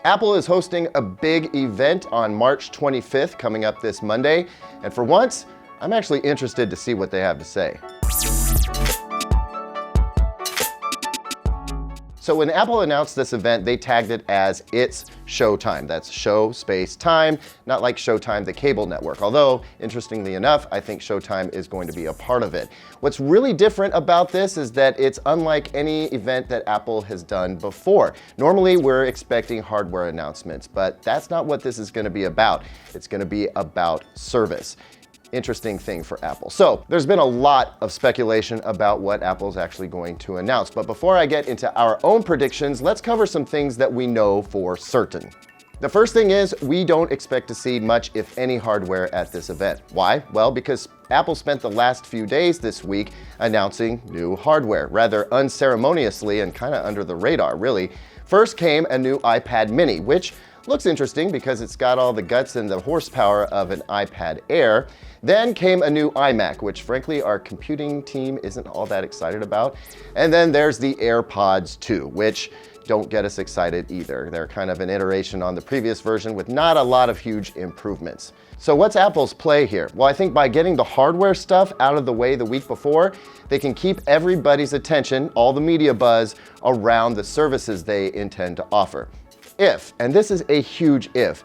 Apple is hosting a big event on March 25th, coming up this Monday. And for once, I'm actually interested to see what they have to say. So when Apple announced this event, they tagged it as It's Showtime. That's show space time, not like Showtime, the cable network. Although, interestingly enough, I think Showtime is going to be a part of it. What's really different about this is that it's unlike any event that Apple has done before. Normally, we're expecting hardware announcements, but that's not what this is going to be about. It's going to be about service. Interesting thing for Apple. So there's been a lot of speculation about what Apple's actually going to announce. But before I get into our own predictions, let's cover some things that we know for certain. The first thing is we don't expect to see much, if any, hardware at this event. Why? Well, because Apple spent the last few days this week announcing new hardware, rather unceremoniously and kind of under the radar, really. First came a new iPad mini, which looks interesting because it's got all the guts and the horsepower of an iPad Air. Then came a new iMac, which frankly our computing team isn't all that excited about. And then there's the Airpods 2, which don't get us excited either. They're kind of an iteration on the previous version with not a lot of huge improvements. So what's Apple's play here? Well, I think by getting the hardware stuff out of the way the week before, they can keep everybody's attention, all the media buzz, around the services they intend to offer. If, and this is a huge if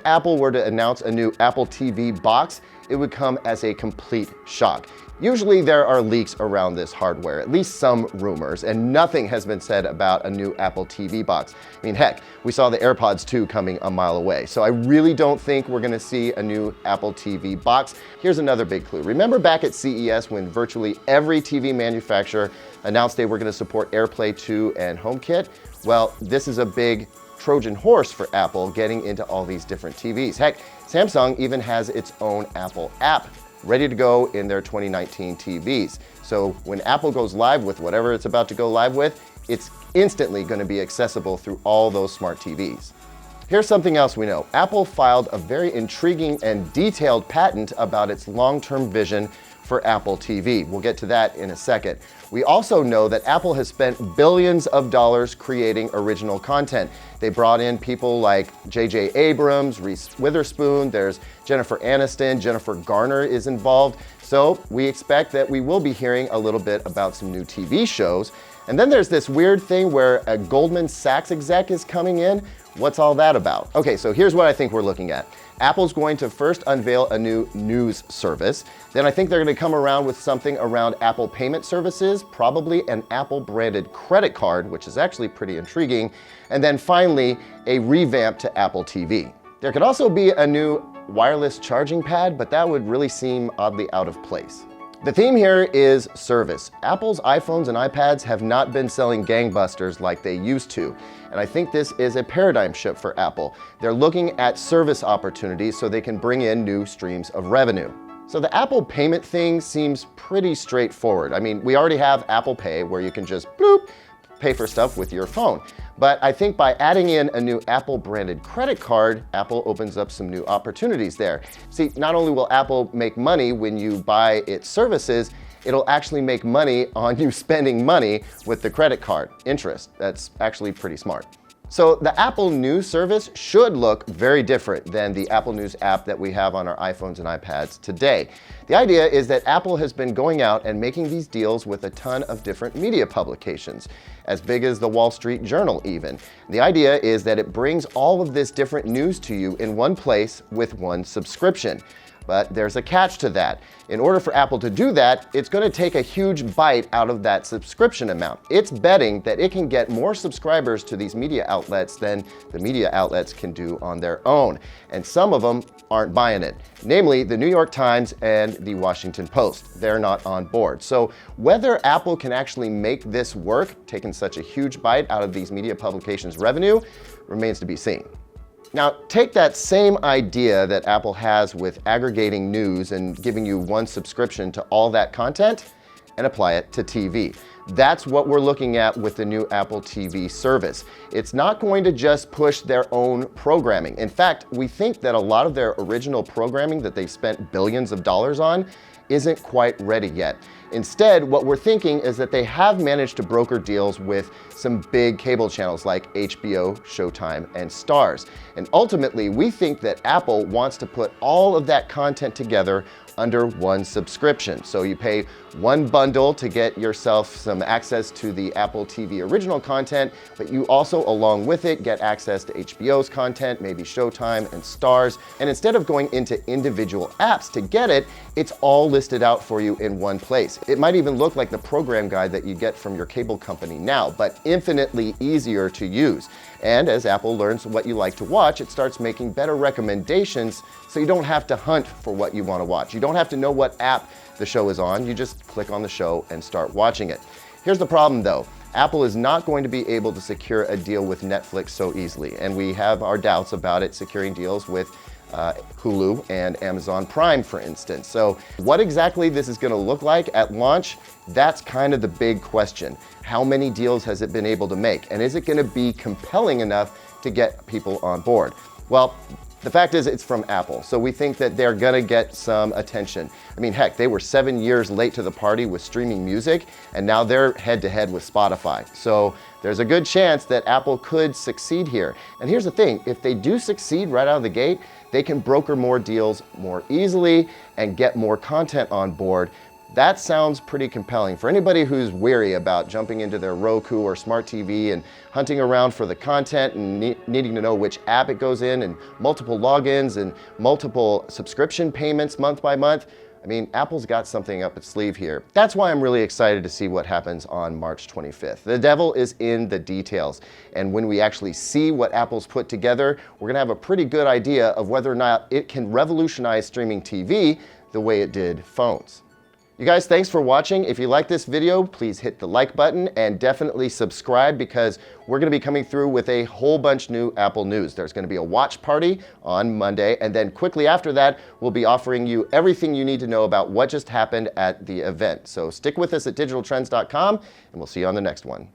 Apple were to announce a new Apple TV box, it would come as a complete shock. Usually there are leaks around this hardware, at least some rumors, and nothing has been said about a new Apple TV box. I mean, heck, we saw the AirPods 2 coming a mile away. So I really don't think we're gonna see a new Apple TV box. Here's another big clue. Remember back at CES when virtually every TV manufacturer announced they were gonna support AirPlay 2 and HomeKit? Well, this is a big Trojan horse for Apple getting into all these different TVs. Heck, Samsung even has its own Apple app ready to go in their 2019 TVs. So when Apple goes live with whatever it's about to go live with, it's instantly going to be accessible through all those smart TVs. Here's something else we know. Apple filed a very intriguing and detailed patent about its long-term vision for Apple TV. We'll get to that in a second. We also know that Apple has spent billions of dollars creating original content. They brought in people like J.J. Abrams, Reese Witherspoon, there's Jennifer Aniston, Jennifer Garner is involved. So we expect that we will be hearing a little bit about some new TV shows. And then there's this weird thing where a Goldman Sachs exec is coming in. What's all that about? Okay, so here's what I think we're looking at. Apple's going to first unveil a new news service. Then I think they're going to come around with something around Apple payment services, probably an Apple branded credit card, which is actually pretty intriguing. And then finally, a revamp to Apple TV. There could also be a new wireless charging pad, but that would really seem oddly out of place. The theme here is service. Apple's iPhones and iPads have not been selling gangbusters like they used to. And I think this is a paradigm shift for Apple. They're looking at service opportunities so they can bring in new streams of revenue. So the Apple payment thing seems pretty straightforward. I mean, we already have Apple Pay where you can just bloop, pay for stuff with your phone. But I think by adding in a new Apple branded credit card, Apple opens up some new opportunities there. See, not only will Apple make money when you buy its services, it'll actually make money on you spending money with the credit card interest. That's actually pretty smart. So the Apple News service should look very different than the Apple News app that we have on our iPhones and iPads today. The idea is that Apple has been going out and making these deals with a ton of different media publications, as big as the Wall Street Journal even. The idea is that it brings all of this different news to you in one place with one subscription. But there's a catch to that. In order for Apple to do that, it's going to take a huge bite out of that subscription amount. It's betting that it can get more subscribers to these media outlets than the media outlets can do on their own. And some of them aren't buying it, namely the New York Times and the Washington Post. They're not on board. So whether Apple can actually make this work, taking such a huge bite out of these media publications' revenue, remains to be seen. Now, take that same idea that Apple has with aggregating news and giving you one subscription to all that content and apply it to TV. That's what we're looking at with the new Apple TV service. It's not going to just push their own programming. In fact, we think that a lot of their original programming that they've spent billions of dollars on isn't quite ready yet. Instead, what we're thinking is that they have managed to broker deals with some big cable channels like HBO, Showtime, and Starz. And ultimately, we think that Apple wants to put all of that content together under one subscription. So you pay one bundle to get yourself some access to the Apple TV original content, but you also, along with it, get access to HBO's content, maybe Showtime and Starz. And instead of going into individual apps to get it, it's all listed out for you in one place. It might even look like the program guide that you get from your cable company now, but infinitely easier to use. And as Apple learns what you like to watch, it starts making better recommendations so you don't have to hunt for what you want to watch. You don't have to know what app the show is on. You just click on the show and start watching it. Here's the problem though. Apple is not going to be able to secure a deal with Netflix so easily, and we have our doubts about it securing deals with Hulu and Amazon Prime, for instance. So what exactly this is going to look like at launch, that's kind of the big question. How many deals has it been able to make? And is it going to be compelling enough to get people on board? Well, the fact is it's from Apple, so we think that they're gonna get some attention. I mean, heck, they were 7 years late to the party with streaming music, and now they're head-to-head with Spotify. So there's a good chance that Apple could succeed here. And here's the thing, if they do succeed right out of the gate, they can broker more deals more easily and get more content on board. That sounds pretty compelling. For anybody who's weary about jumping into their Roku or smart TV and hunting around for the content and needing to know which app it goes in and multiple logins and multiple subscription payments month by month, I mean, Apple's got something up its sleeve here. That's why I'm really excited to see what happens on March 25th. The devil is in the details. And when we actually see what Apple's put together, we're gonna have a pretty good idea of whether or not it can revolutionize streaming TV the way it did phones. You guys, thanks for watching. If you like this video, please hit the like button and definitely subscribe, because we're gonna be coming through with a whole bunch new Apple news. There's gonna be a watch party on Monday, and then quickly after that, we'll be offering you everything you need to know about what just happened at the event. So stick with us at digitaltrends.com, and we'll see you on the next one.